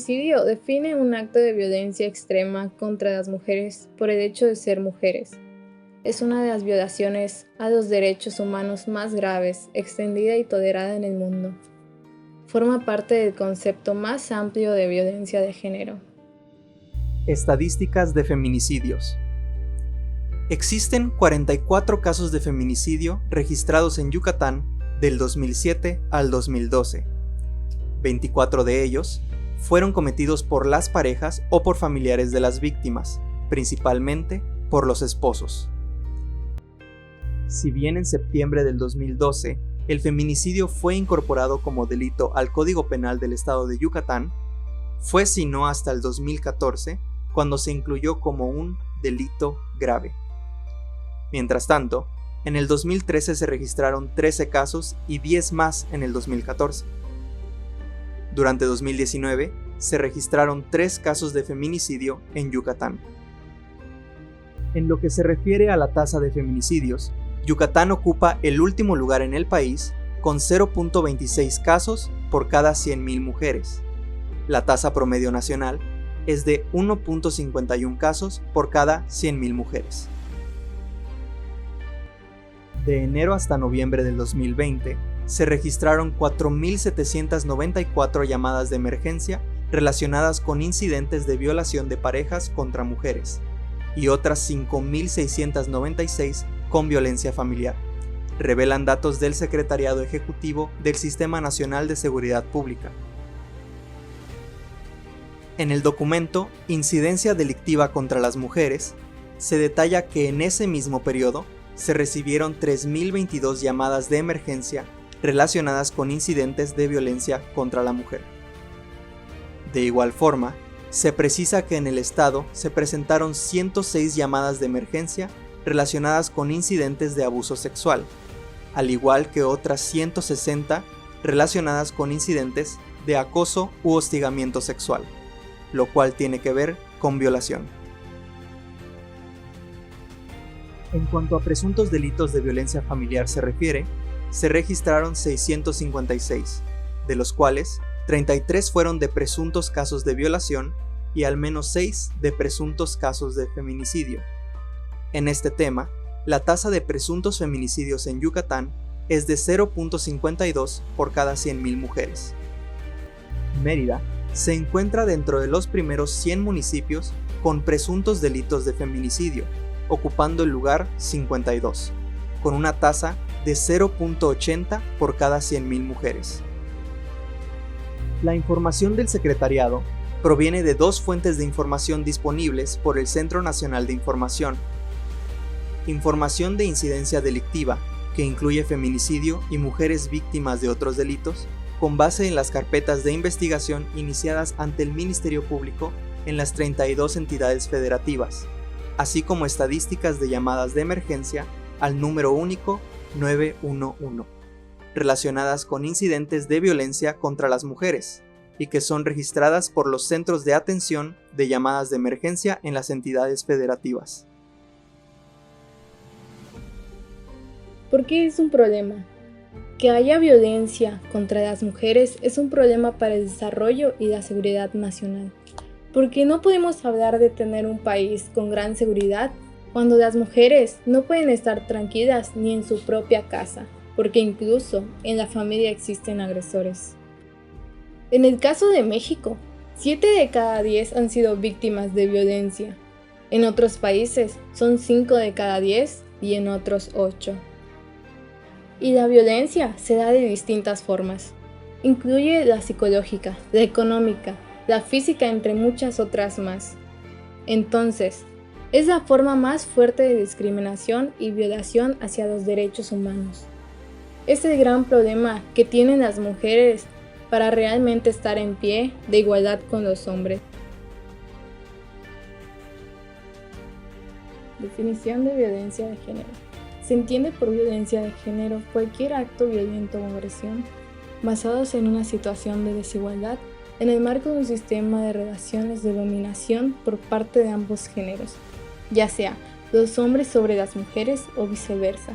feminicidio define un acto de violencia extrema contra las mujeres por el hecho de ser mujeres. Es una de las violaciones a los derechos humanos más graves, extendida y tolerada en el mundo. Forma parte del concepto más amplio de violencia de género. Estadísticas de feminicidios. Existen 44 casos de feminicidio registrados en Yucatán del 2007 al 2012. 24 de ellos fueron cometidos por las parejas o por familiares de las víctimas, principalmente por los esposos. Si bien en septiembre del 2012 el feminicidio fue incorporado como delito al Código Penal del Estado de Yucatán, fue sino hasta el 2014 cuando se incluyó como un delito grave. Mientras tanto, en el 2013 se registraron 13 casos y 10 más en el 2014. Durante 2019 se registraron 3 casos de feminicidio en Yucatán. En lo que se refiere a la tasa de feminicidios, Yucatán ocupa el último lugar en el país con 0.26 casos por cada 100.000 mujeres. La tasa promedio nacional es de 1.51 casos por cada 100.000 mujeres. De enero hasta noviembre del 2020, se registraron 4.794 llamadas de emergencia relacionadas con incidentes de violación de parejas contra mujeres y otras 5.696 con violencia familiar, revelan datos del Secretariado Ejecutivo del Sistema Nacional de Seguridad Pública. En el documento Incidencia delictiva contra las mujeres, se detalla que en ese mismo periodo se recibieron 3.022 llamadas de emergencia relacionadas con incidentes de violencia contra la mujer. De igual forma, se precisa que en el estado se presentaron 106 llamadas de emergencia relacionadas con incidentes de abuso sexual, al igual que otras 160 relacionadas con incidentes de acoso u hostigamiento sexual, lo cual tiene que ver con violación. En cuanto a presuntos delitos de violencia familiar se refiere, se registraron 656, de los cuales 33 fueron de presuntos casos de violación y al menos 6 de presuntos casos de feminicidio. En este tema, la tasa de presuntos feminicidios en Yucatán es de 0.52 por cada 100.000 mujeres. Mérida se encuentra dentro de los primeros 100 municipios con presuntos delitos de feminicidio, ocupando el lugar 52, con una tasa de 0.80 por cada 100.000 mujeres. La información del secretariado proviene de 2 fuentes de información disponibles por el Centro Nacional de Información. Información de incidencia delictiva, que incluye feminicidio y mujeres víctimas de otros delitos, con base en las carpetas de investigación iniciadas ante el Ministerio Público en las 32 entidades federativas, así como estadísticas de llamadas de emergencia al número único 911, relacionadas con incidentes de violencia contra las mujeres, y que son registradas por los centros de atención de llamadas de emergencia en las entidades federativas. ¿Por qué es un problema? Que haya violencia contra las mujeres es un problema para el desarrollo y la seguridad nacional. Porque no podemos hablar de tener un país con gran seguridad cuando las mujeres no pueden estar tranquilas ni en su propia casa, porque incluso en la familia existen agresores. En el caso de México, 7 de cada 10 han sido víctimas de violencia. En otros países son 5 de cada 10 y en otros 8. Y la violencia se da de distintas formas. Incluye la psicológica, la económica, la física, entre muchas otras más. Entonces, es la forma más fuerte de discriminación y violación hacia los derechos humanos. Es el gran problema que tienen las mujeres para realmente estar en pie de igualdad con los hombres. Definición de violencia de género. Se entiende por violencia de género cualquier acto violento o agresión basados en una situación de desigualdad en el marco de un sistema de relaciones de dominación por parte de ambos géneros, ya sea los hombres sobre las mujeres o viceversa,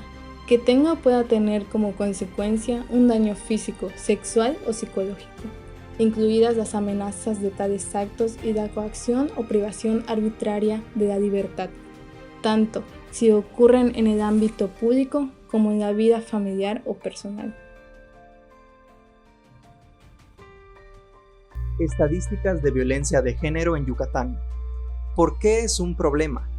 que tenga o pueda tener como consecuencia un daño físico, sexual o psicológico. incluidas las amenazas de tales actos y la coacción o privación arbitraria de la libertad, tanto si ocurren en el ámbito público como en la vida familiar o personal. Estadísticas de violencia de género en Yucatán. ¿Por qué es un problema?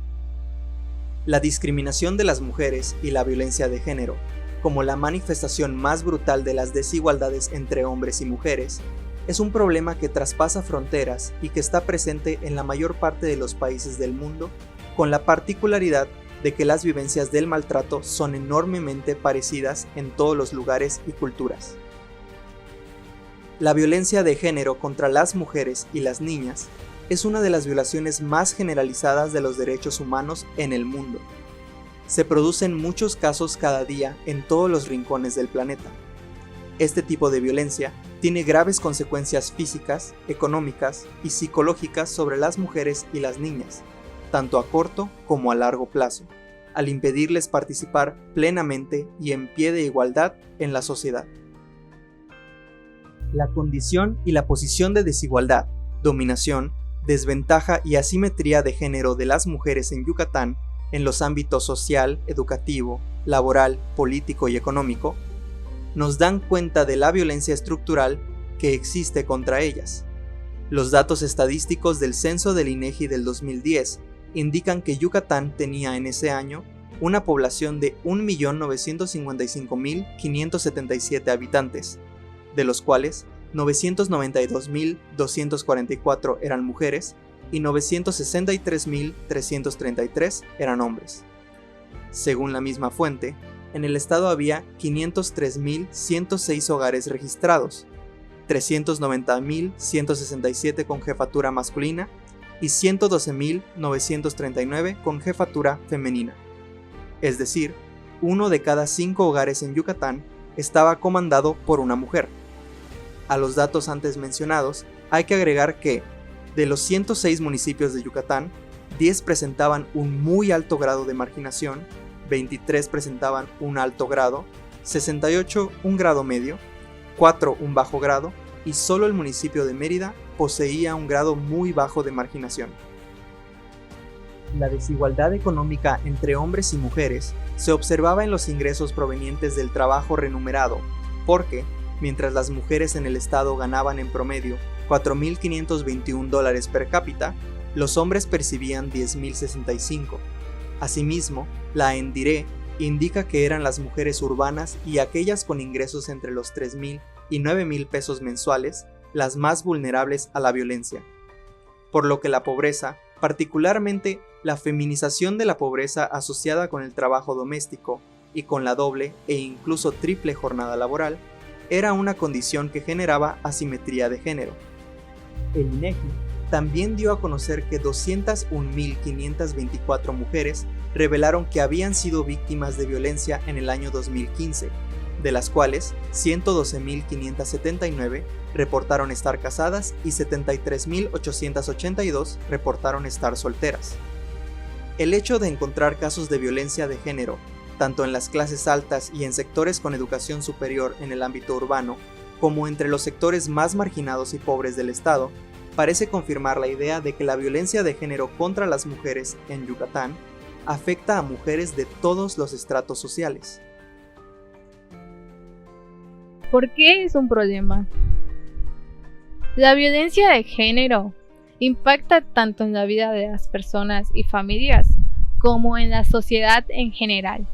La discriminación de las mujeres y la violencia de género, como la manifestación más brutal de las desigualdades entre hombres y mujeres, es un problema que traspasa fronteras y que está presente en la mayor parte de los países del mundo, con la particularidad de que las vivencias del maltrato son enormemente parecidas en todos los lugares y culturas. La violencia de género contra las mujeres y las niñas es una de las violaciones más generalizadas de los derechos humanos en el mundo. Se producen muchos casos cada día en todos los rincones del planeta. Este tipo de violencia tiene graves consecuencias físicas, económicas y psicológicas sobre las mujeres y las niñas, tanto a corto como a largo plazo, al impedirles participar plenamente y en pie de igualdad en la sociedad. La condición y la posición de desigualdad, dominación, desventaja y asimetría de género de las mujeres en Yucatán en los ámbitos social, educativo, laboral, político y económico, nos dan cuenta de la violencia estructural que existe contra ellas. Los datos estadísticos del censo del INEGI del 2010 indican que Yucatán tenía en ese año una población de 1.955.577 habitantes, de los cuales 992.244 eran mujeres y 963.333 eran hombres. Según la misma fuente, en el estado había 503.106 hogares registrados, 390.167 con jefatura masculina y 112.939 con jefatura femenina. Es decir, 1 de cada 5 hogares en Yucatán estaba comandado por una mujer. A los datos antes mencionados, hay que agregar que, de los 106 municipios de Yucatán, 10 presentaban un muy alto grado de marginación, 23 presentaban un alto grado, 68 un grado medio, 4 un bajo grado y solo el municipio de Mérida poseía un grado muy bajo de marginación. La desigualdad económica entre hombres y mujeres se observaba en los ingresos provenientes del trabajo remunerado, porque, mientras las mujeres en el estado ganaban en promedio $4.521 per cápita, los hombres percibían $10.065. Asimismo, la ENDIRE indica que eran las mujeres urbanas y aquellas con ingresos entre los $3,000 y $9,000 pesos mensuales las más vulnerables a la violencia. Por lo que la pobreza, particularmente la feminización de la pobreza asociada con el trabajo doméstico y con la doble e incluso triple jornada laboral, era una condición que generaba asimetría de género. El INEGI también dio a conocer que 201.524 mujeres revelaron que habían sido víctimas de violencia en el año 2015, de las cuales 112.579 reportaron estar casadas y 73.882 reportaron estar solteras. El hecho de encontrar casos de violencia de género, tanto en las clases altas y en sectores con educación superior en el ámbito urbano, como entre los sectores más marginados y pobres del estado, parece confirmar la idea de que la violencia de género contra las mujeres en Yucatán afecta a mujeres de todos los estratos sociales. ¿Por qué es un problema? La violencia de género impacta tanto en la vida de las personas y familias como en la sociedad en general.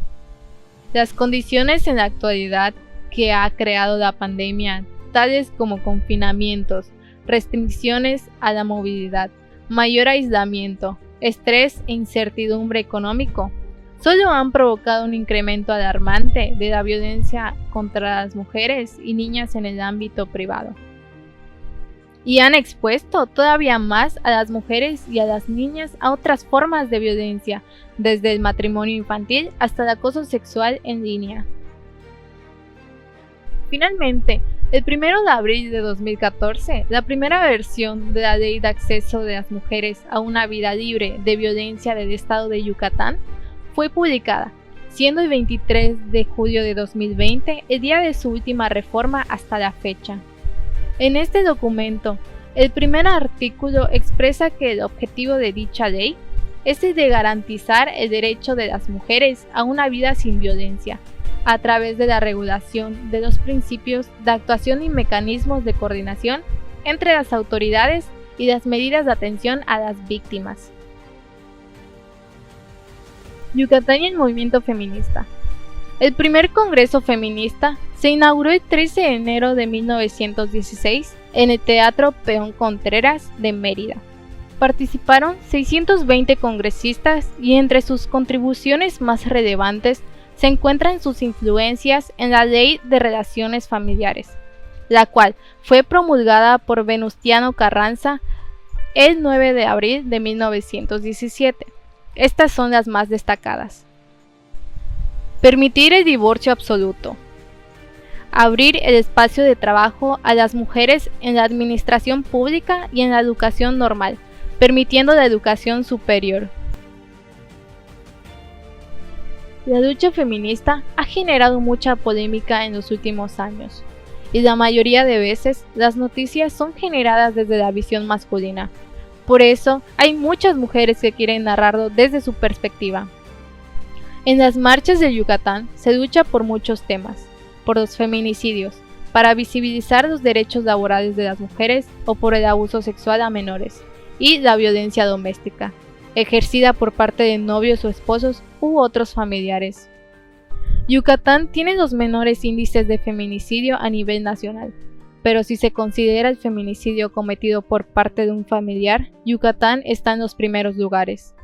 Las condiciones en la actualidad que ha creado la pandemia, tales como confinamientos, restricciones a la movilidad, mayor aislamiento, estrés e incertidumbre económico, solo han provocado un incremento alarmante de la violencia contra las mujeres y niñas en el ámbito privado. Y han expuesto todavía más a las mujeres y a las niñas a otras formas de violencia, desde el matrimonio infantil hasta el acoso sexual en línea. Finalmente, el 1 de abril de 2014, la primera versión de la Ley de Acceso de las Mujeres a una Vida Libre de Violencia del Estado de Yucatán fue publicada, siendo el 23 de julio de 2020 el día de su última reforma hasta la fecha. En este documento, el primer artículo expresa que el objetivo de dicha ley es el de garantizar el derecho de las mujeres a una vida sin violencia, a través de la regulación de los principios de actuación y mecanismos de coordinación entre las autoridades y las medidas de atención a las víctimas. Yucatán y el movimiento feminista. El primer Congreso Feminista se inauguró el 13 de enero de 1916 en el Teatro Peón Contreras de Mérida. Participaron 620 congresistas y entre sus contribuciones más relevantes se encuentran sus influencias en la Ley de Relaciones Familiares, la cual fue promulgada por Venustiano Carranza el 9 de abril de 1917. Estas son las más destacadas. Permitir el divorcio absoluto. Abrir el espacio de trabajo a las mujeres en la administración pública y en la educación normal, permitiendo la educación superior. La lucha feminista ha generado mucha polémica en los últimos años, y la mayoría de veces las noticias son generadas desde la visión masculina. Por eso, hay muchas mujeres que quieren narrarlo desde su perspectiva. En las marchas de Yucatán se lucha por muchos temas, por los feminicidios, para visibilizar los derechos laborales de las mujeres o por el abuso sexual a menores, y la violencia doméstica, ejercida por parte de novios o esposos u otros familiares. Yucatán tiene los menores índices de feminicidio a nivel nacional, pero si se considera el feminicidio cometido por parte de un familiar, Yucatán está en los primeros lugares.